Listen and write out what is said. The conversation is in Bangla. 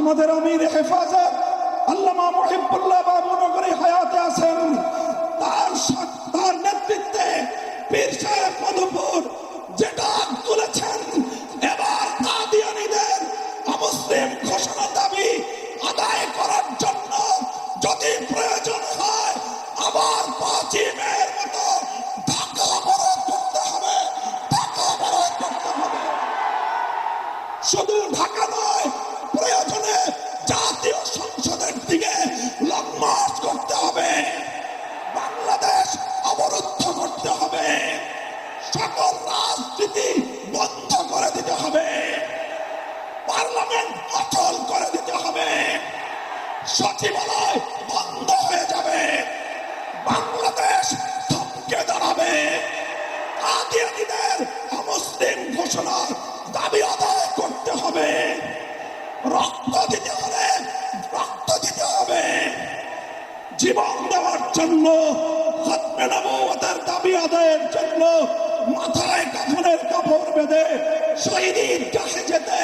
আমাদের আমির হেফাজত আল্লামা মুহিবুল্লাহ বাবুনগরী হায়াতে আছেন, তার নেতৃত্বে পীর সাহেব মধুপুর যেটা তুলেছেন, এবার কাদিয়ানীদের অমুসলিম ঘোষণা দাবি আদায় করার জন্য যদি প্রয়োজন হয় আবার 5 মের মতো ঢাকা অবরোধ করতে হবে, ঢাকা অবরোধ করতে হবে। শুধু ঢাকা নয়, প্রয়োজনে জাতীয় সংসদের দিকে লং মার্চ করতে হবে, বাংলাদেশ অবরুদ্ধ করতে হবে, সকল রাজনীতি বন্ধ করে দিতে হবে, পার্লামেন্ট অচল করে দিতে হবে, সচিবালয় বন্ধ হয়ে যাবে, বাংলাদেশ থমকে দাঁড়াবে। কাদিয়ানীদের অমুসলিম ঘোষণার দাবি আদায় করতে হবে, রক্ত দিতে হলে রক্ত দিতে হবে, জীবন দেওয়ার জন্য, খতমে নবুয়তের দাবি আদায়ের জন্য মাথায় কাফনের কাপড় বেঁধে শহীদের কাছে যেতে